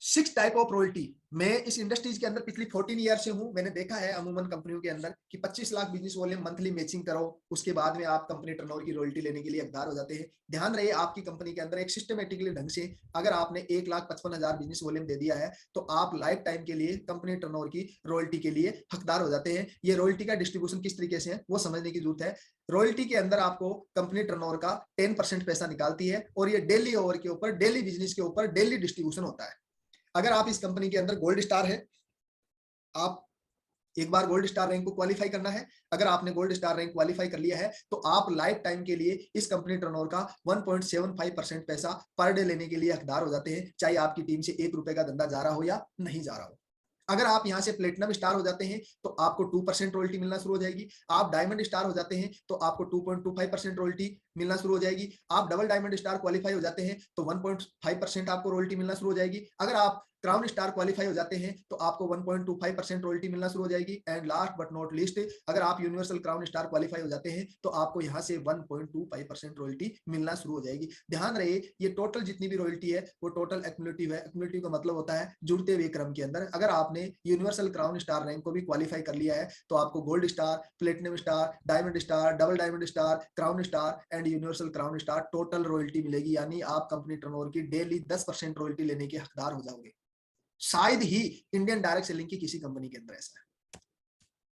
6 टाइप ऑफ रॉयल्टी। मैं इस इंडस्ट्रीज के अंदर पिछली 14 ईयर से हूं। मैंने देखा है अमूमन कंपनियों के अंदर कि 25 lakh business volume monthly matching करो, उसके बाद में आप कंपनी टर्नओवर की रॉयल्टी लेने के लिए हकदार हो जाते हैं। ध्यान रहे आपकी कंपनी के अंदर एक सिस्टमेटिकली ढंग से अगर आपने 1,55,000 बिजनेस वॉल्यूम दे दिया है तो आप लाइफ टाइम के लिए कंपनी टर्नओवर की रॉयल्टी के लिए हकदार हो जाते हैं। ये रॉयल्टी का डिस्ट्रीब्यूशन किस तरीके से है वो समझने की जरूरत है। रॉयल्टी के अंदर आपको कंपनी टर्नओवर का 10% पैसा निकालती है और ये डेली ओवर के ऊपर, डेली बिजनेस के ऊपर डेली डिस्ट्रीब्यूशन होता है। अगर आप इस कंपनी के अंदर गोल्ड स्टार है, आप एक बार गोल्ड स्टार रैंक को क्वालिफाई करना है। अगर आपने गोल्ड स्टार रैंक क्वालिफाई कर लिया है तो आप लाइफ टाइम के लिए इस कंपनी टर्नओवर का 1.75% पैसा पर डे लेने के लिए हकदार हो जाते हैं, चाहे आपकी टीम से 1 रुपए का धंधा जा रहा हो या नहीं जा रहा हो। अगर आप यहां से प्लेटिनम स्टार हो जाते हैं तो आपको 2% रॉयल्टी मिलना शुरू हो जाएगी। आप डायमंड स्टार हो जाते हैं तो आपको 2.25% रॉयल्टी मिलना शुरू हो जाएगी। आप डबल डायमंड स्टार क्वालिफाई हो जाते हैं तो 1.5% आपको रॉयल्टी मिलना शुरू हो जाएगी। अगर आप क्राउन स्टार क्वालिफाई हो जाते हैं तो आपको 1.25% रॉयल्टी मिलना शुरू हो जाएगी। And last but not least, अगर आप यूनिवर्सल क्राउन स्टार क्वालिफाई हो जाते हैं तो आपको यहां से 1.25% रॉयल्टी मिलना शुरू हो जाएगी। ध्यान रहे ये टोटल जितनी भी रॉयल्टी है वो टोटल एक्युमुलेटिव है। एक्युमुलेटिव का मतलब होता है जुड़ते हुए क्रम के अंदर। अगर आपने यूनिवर्सल क्राउन स्टार रैंक को भी क्वालिफाई कर लिया है तो आपको gold star, platinum star, diamond star, double diamond star, crown star and universal crown star total royalty मिलेगी। यानी आप कंपनी टर्नओवर की डेली 10% रॉयल्टी लेने के हकदार हो जाओगे। शायद ही इंडियन डायरेक्ट सेलिंग की किसी कंपनी के अंदर ऐसा है।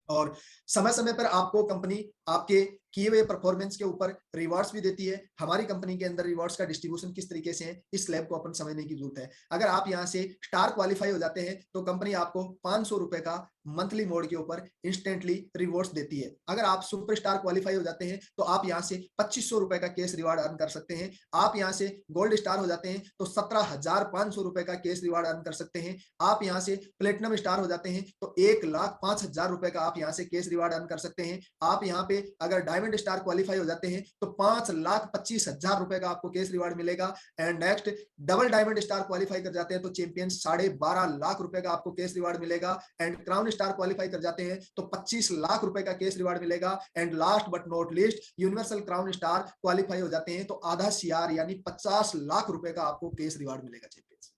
और समय समय पर आपको कंपनी आपके किए हुए परफॉर्मेंस के ऊपर रिवॉर्ड्स भी देती है। हमारी कंपनी के अंदर रिवॉर्ड्स का डिस्ट्रीब्यूशन किस तरीके से है इस स्लैब को अपन समझने की जरूरत है। अगर आप यहां से स्टार क्वालिफाई हो जाते हैं तो कंपनी आपको 500 रुपए का मंथली मोड के ऊपर इंस्टेंटली रिवॉर्ड्स देती है। अगर आप सुपर स्टार क्वालिफाई हो जाते हैं तो आप यहां से 2500 रुपए का कैश रिवार्ड अर्न कर सकते हैं। आप यहां से गोल्ड स्टार हो जाते हैं तो 17,500 रुपए का कैश रिवार्ड अर्न कर सकते हैं। आप यहां से प्लेटिनम स्टार हो जाते हैं तो 1,05,000 रुपए का आप यहां से कैश रिवार्ड अर्न कर सकते हैं। आप यहां पे अगर डायमंड स्टार क्वालिफाई हो जाते हैं तो 5,25,000 रुपए का आपको कैश रिवार्ड मिलेगा। And next double diamond star qualify कर जाते हैं तो चैंपियन 12.5 लाख रुपए का आपको कैश रिवार्ड मिलेगा। एंड क्राउन स्टार क्वालिफाई कर जाते हैं तो 25 लाख रुपए का कैश रिवार्ड मिलेगा। And last but not least universal crown star qualify हो जाते हैं तो आधा सीआर यानी 50 लाख रुपए का आपको कैश रिवार्ड मिलेगा चैंपियंस।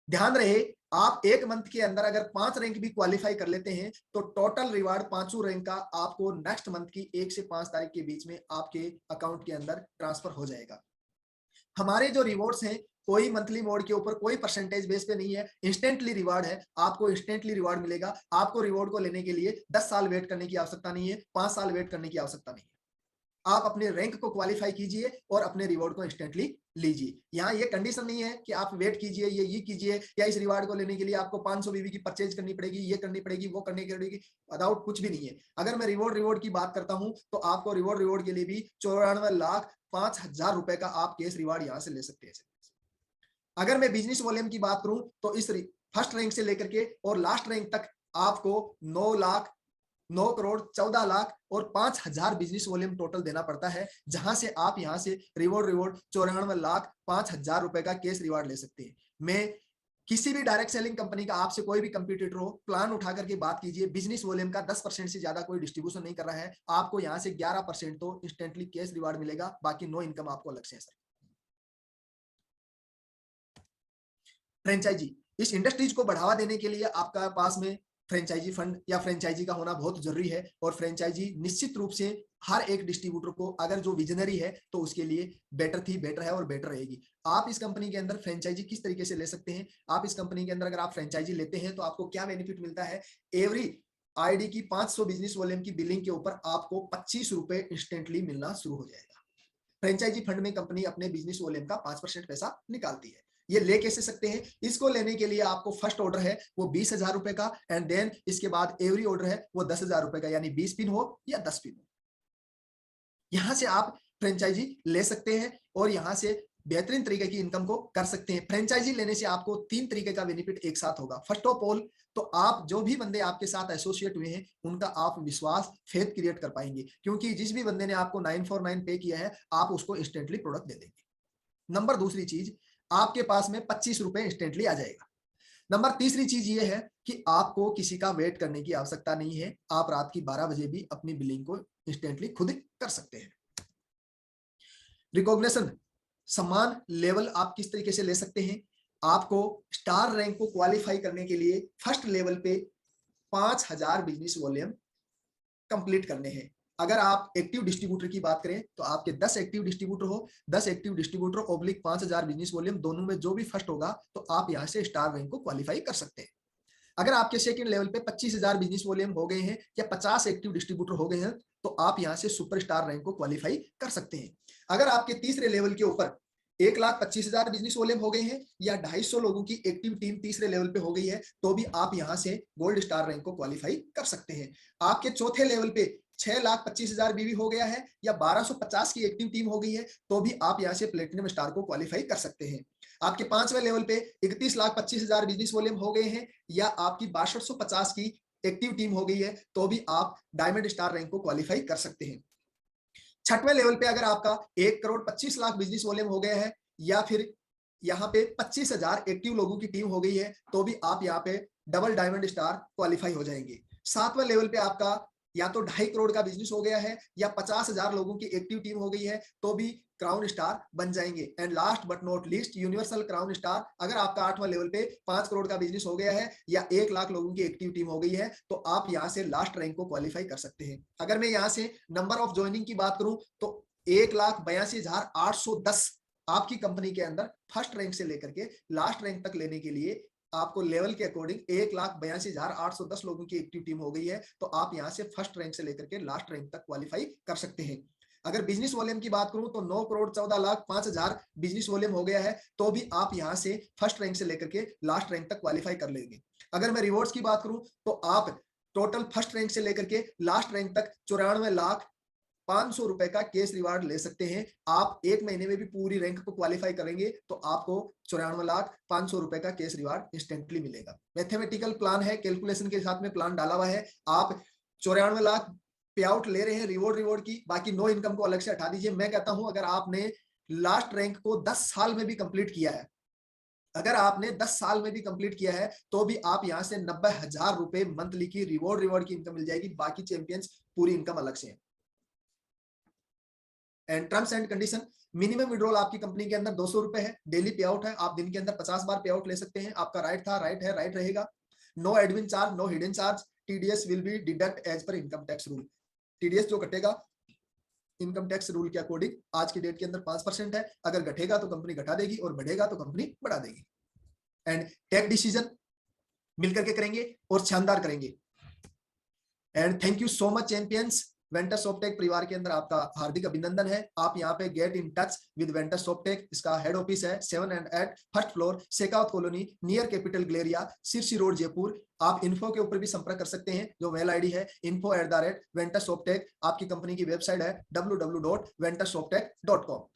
ध्यान रहे आप एक मंथ के अंदर अगर 5 रैंक भी क्वालिफाई कर लेते हैं तो टोटल रिवार्ड 5 रैंक का आपको नेक्स्ट मंथ की 1 से 5 तारीख के बीच में आपके अकाउंट के अंदर ट्रांसफर हो जाएगा। हमारे जो रिवॉर्ड्स हैं कोई मंथली मोड के ऊपर कोई परसेंटेज बेस पे नहीं है, इंस्टेंटली रिवार्ड है। आपको इंस्टेंटली रिवार्ड मिलेगा। आपको रिवॉर्ड को लेने के लिए 10 साल वेट करने की आवश्यकता नहीं है, 5 साल वेट करने की आवश्यकता नहीं है। आप अपने रैंक को क्वालिफाई कीजिए और अपने रिवॉर्ड को इंस्टेंटली लीजिए। यहाँ ये कंडीशन नहीं है कि आप वेट कीजिए, ये कीजिए या इस रिवार्ड को लेने के लिए आपको 500 बीबी की परचेज करनी पड़ेगी, ये करनी पड़ेगी, वो करनी पड़ेगी। विदाउट कुछ भी नहीं है। अगर मैं रिवॉर्ड की बात करता हूं तो आपको रिवॉर्ड के लिए भी 94,05,000 रुपए का आप कैश रिवार्ड यहां से ले सकते हैं। अगर मैं बिजनेस वॉल्यूम की बात करूं तो इस फर्स्ट रैंक से लेकर के और लास्ट रैंक तक आपको 9 लाख, 9 करोड़, 14 लाख और 5,000 बिजनेस वॉल्यूम टोटल देना पड़ता है, जहां से आप यहां से रिवॉर्ड 94,05,000 रुपए का कैश रिवार्ड ले सकते हैं। मैं किसी भी डायरेक्ट सेलिंग कंपनी का आपसे कोई भी कंपटीटर हो प्लान उठा करके बात कीजिए, बिजनेस वॉल्यूम का 10% से ज्यादा कोई डिस्ट्रीब्यूशन नहीं कर रहा है। आपको यहां से 11% तो इंस्टेंटली कैश रिवार्ड मिलेगा, बाकी नो इनकम आपको अलग से है। सर फ्रेंचाइजी, इस इंडस्ट्रीज को बढ़ावा देने के लिए आपका पास में फ्रेंचाइजी फंड या फ्रेंचाइजी का होना बहुत जरूरी है। और फ्रेंचाइजी निश्चित रूप से हर एक डिस्ट्रीब्यूटर को अगर जो विजनरी है तो उसके लिए बेटर है और बेटर रहेगी। आप इस कंपनी के अंदर फ्रेंचाइजी किस तरीके से ले सकते हैं? आप इस कंपनी के अंदर अगर आप फ्रेंचाइजी लेते हैं तो आपको क्या बेनिफिट मिलता है? एवरी आईडी की 500 बिजनेस वॉल्यूम की बिलिंग के ऊपर आपको 25 रुपए इंस्टेंटली मिलना शुरू हो जाएगा। फ्रेंचाइजी फंड में कंपनी अपने बिजनेस वॉल्यूम का 5% पैसा निकालती है। ये ले कैसे सकते हैं? इसको लेने के लिए आपको फर्स्ट ऑर्डर है वो 20,000 रुपए का एंड देन इसके बाद एवरी ऑर्डर है वो 10,000 रुपए का, यानी 20 पिन हो या 10 पिन हो। यहां से आप फ्रेंचाइजी ले सकते हैं और यहां से बेहतरीन तरीके की इनकम को कर सकते हैं। फ्रेंचाइजी लेने से आपको 3 तरीके का बेनिफिट एक साथ होगा। फर्स्ट ऑफ ऑल तो आप जो भी बंदे आपके साथ एसोसिएट हुए हैं उनका आप विश्वास, फेथ क्रिएट कर पाएंगे, क्योंकि जिस भी बंदे ने आपको 949 पे किया है आप उसको इंस्टेंटली प्रोडक्ट दे देंगे। नंबर दूसरी चीज, आपके पास में 25 रुपए इंस्टेंटली आ जाएगा। नंबर तीसरी चीज ये है कि आपको किसी का वेट करने की आवश्यकता नहीं है। आप रात की 12 बजे भी अपनी बिलिंग को इंस्टेंटली खुद कर सकते हैं। रिकॉग्निशन, सम्मान लेवल आप किस तरीके से ले सकते हैं? आपको स्टार रैंक को क्वालिफाई करने के लिए फर्स्ट लेवल पे 5000 बिजनेस वॉल्यूम कंप्लीट करने हैं। अगर आप एक्टिव डिस्ट्रीब्यूटर की बात करें तो आपके 10 एक्टिव डिस्ट्रीब्यूटर हो, 10 active distributor oblique 5000 business volume, दोनों में जो भी फर्स्ट होगा तो आप यहां से स्टार रैंक को क्वालिफाई कर सकते हैं। अगर आपके सेकंड लेवल पे 25000 बिजनेस वॉल्यूम हो गए हैं या 50 एक्टिव डिस्ट्रीब्यूटर हो गए हैं तो आप यहां से सुपरस्टार रैंक को क्वालिफाई कर सकते हैं। अगर आपके तीसरे लेवल के ऊपर 1,25,000 बिजनेस वॉल्यूम हो गए हैं या 250 लोगों की एक्टिव टीम तीसरे लेवल पे हो गई है तो भी आप यहां से गोल्ड स्टार रैंक को क्वालिफाई कर सकते हैं। आपके चौथे लेवल पे 6,25,000 बीवी हो गया है या 1250 की एक्टिव टीम हो गई है तो भी आप यहां से प्लेटिनम स्टार को क्वालिफाई कर सकते हैं। आपके पांचवें लेवल पे 31,25,000 बिजनेस वॉल्यूम हो गए हैं या आपकी 6250 की एक्टिव टीम हो गई है तो भी आप डायमंड स्टार रैंक को क्वालिफाई कर सकते हैं। छठवें लेवल पे अगर आपका 1,25,00,000 बिजनेस वॉल्यूम हो गया है या फिर यहाँ पे 25,000 एक्टिव लोगों की टीम हो गई है तो भी आप यहाँ पे डबल डायमंड स्टार क्वालिफाई हो जाएंगे। सातवें लेवल पे आपका या तो 2.5 करोड़ का बिजनेस हो गया है या 50,000 लोगों की एक्टिव टीम हो गई है तो भी क्राउन स्टार बन जाएंगे। And last but not least universal crown star, अगर आपका 8वां लेवल पे 5 करोड़ का बिजनेस हो गया है या 1 लाख लोगों की एक्टिव टीम हो गई है तो आप यहाँ से लास्ट रैंक को क्वालिफाई कर सकते हैं। अगर मैं यहाँ से नंबर ऑफ ज्वाइनिंग की बात करूं तो 1,82,810 आपकी कंपनी के अंदर फर्स्ट रैंक से लेकर के लास्ट रैंक तक लेने के लिए आपको लेवल के अकॉर्डिंग 1,82,810 लोगों की एक्टिव टीम हो गई है तो आप यहां से फर्स्ट रैंक से लेकर के लास्ट रैंक तक क्वालिफाई कर सकते हैं। अगर बिजनेस वॉल्यूम की बात करूं तो 9,14,05,000 बिजनेस वॉल्यूम हो गया है तो भी आप यहां से फर्स्ट रैंक से लेकर के लास्ट रैंक तक क्वालिफाई कर लेंगे। अगर मैं रिवॉर्ड्स की बात करूं तो आप टोटल फर्स्ट रैंक से लेकर के लास्ट रैंक तक 94,05,000 रुपए का कैश रिवार्ड ले सकते हैं। आप एक महीने में भी पूरी रैंक को क्वालिफाई करेंगे तो आपको 94,05,000 रुपए का कैश रिवार्ड इंस्टेंटली मिलेगा। मैथमेटिकल प्लान है, कैलकुलेशन के साथ में प्लान डाला हुआ है। आप 94 लाख पे आउट ले रहे हैं रिवॉर्ड की, बाकी नो इनकम को अलग से हटा दीजिए। मैं कहता हूं अगर आपने लास्ट रैंक को 10 साल में भी कंप्लीट किया है, अगर आपने 10 साल में भी कंप्लीट किया है तो भी आप यहां से 90,000 रुपए मंथली की रिवॉर्ड की इनकम मिल जाएगी। बाकी चैंपियंस पूरी इनकम अलग से है। And terms and condition, minimum withdrawal आपकी कंपनी के अंदर 200 रुपए है। डेली पे आउट है, आप दिन के अंदर 50 बार पे आउट ले सकते हैं। आपका राइट था, राइट है, राइट रहेगा। No admin charge, no hidden charge. TDS will be deduct as per income tax rule. TDS जो कटेगा इनकम टैक्स रूल के अकॉर्डिंग आज की डेट के अंदर 5% है। अगर घटेगा तो कंपनी घटा देगी और बढ़ेगा तो कंपनी बढ़ा देगी। एंड टेक डिसीजन मिलकर के करेंगे और शानदार करेंगे। And thank you so much champions. Ventus Softech परिवार के अंदर आपका हार्दिक अभिनंदन है। आप यहाँ पे get in touch with Ventus Softech. इसका हेड ऑफिस है 7 and 8 first floor, Shekhawat colony, near capital Guleria, Sirsi road, Jaipur. आप इन्फो के ऊपर भी संपर्क कर सकते हैं, जो मेल आईडी है info@ventussofttech। आपकी कंपनी की वेबसाइट है www.ventussofttech.com।